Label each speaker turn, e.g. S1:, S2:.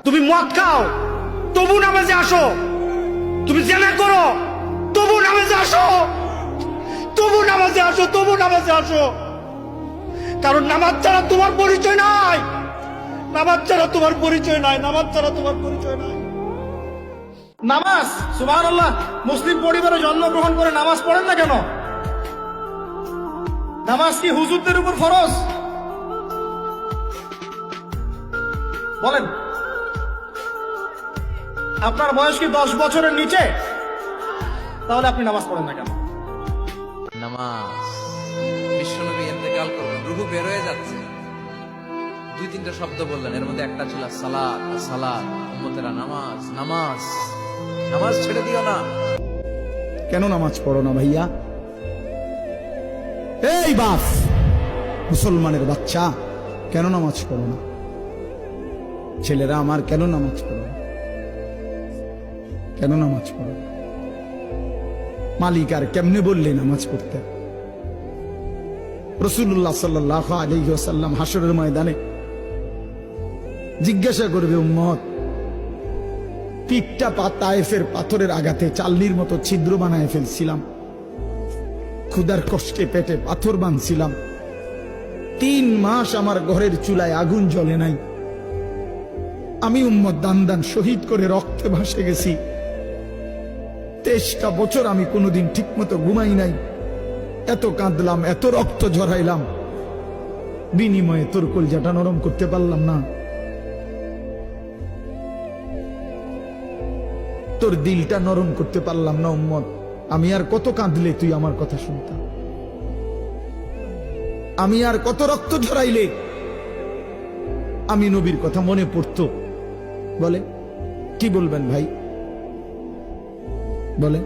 S1: তুমি মদ খাও তবু নামাজে আসো, তুমি জেনা করো তবু নামাজে আসো, তবু নামাজে আসো, তবু নামাজে আসো। কারণ নামাজ ছাড়া তোমার পরিচয় নাই, নামাজ ছাড়া তোমার পরিচয় নাই, নামাজ ছাড়া তোমার পরিচয় নাই।
S2: নামাজ, সুবহানাল্লাহ, মুসলিম পরিবারে জন্মগ্রহণ করে নামাজ পড়েন না কেন? নামাজ কি হুজুরদের উপর ফরজ? বলেন, আপনার বয়স কি 10 বছরের নিচে? তাহলে আপনি নামাজ পড়েন না কেন?
S3: নামাজ, বিশ্বনবী ইন্তেকাল করলেন, রূহ বের হয়ে যাচ্ছে, 2-3টা শব্দ বললেন, এর মধ্যে একটা ছিল সালাত। সালাত, উম্মতেরা নামাজ, নামাজ, নামাজ ছেড়ে দিও না।
S4: কেন নামাজ পড়ো না ভাইয়া? এই বাপ, মুসলমানের বাচ্চা, কেন নামাজ পড়ো না? ছেলেরা আমার, কেন নামাজ পড়ো না? কেন নামাজ পড়ো না? মালিক আর কেমনে বললে নামাজ পড়তে? রাসূলুল্লাহ সাল্লাল্লাহু আলাইহি ওয়াসাল্লাম হাসরের ময়দানে জিজ্ঞাসা করবে, উম্মত, পিঠটা তায়েফের পাথরের আঘাতে চাল্লির মতো ছিদ্র বানায় ফেলছিলাম, ক্ষুধার কষ্টে পেটে পাথর বাঁধছিলাম, 3 মাস আমার ঘরের চুলায় আগুন জ্বলে নাই, আমি উম্মত দান দান শহীদ করে রক্তে ভাসে গেছি, 23টা বছর আমি কোনোদিন ঠিক মতো ঘুমাই নাই, এত কাঁদলাম, এত রক্ত ঝরাইলাম, বিনিময়ে তোর কলজাটা নরম করতে পারলাম না, তোর দিলটা নরম করতে পারলাম না উম্মত। আমি আর কত কাঁদলে তুই আমার কথা শুনতাম? আমি আর কত রক্ত ঝরাইলে আমি নবীর কথা মনে পড়তো? বলে, কি বলবেন ভাই, বলে?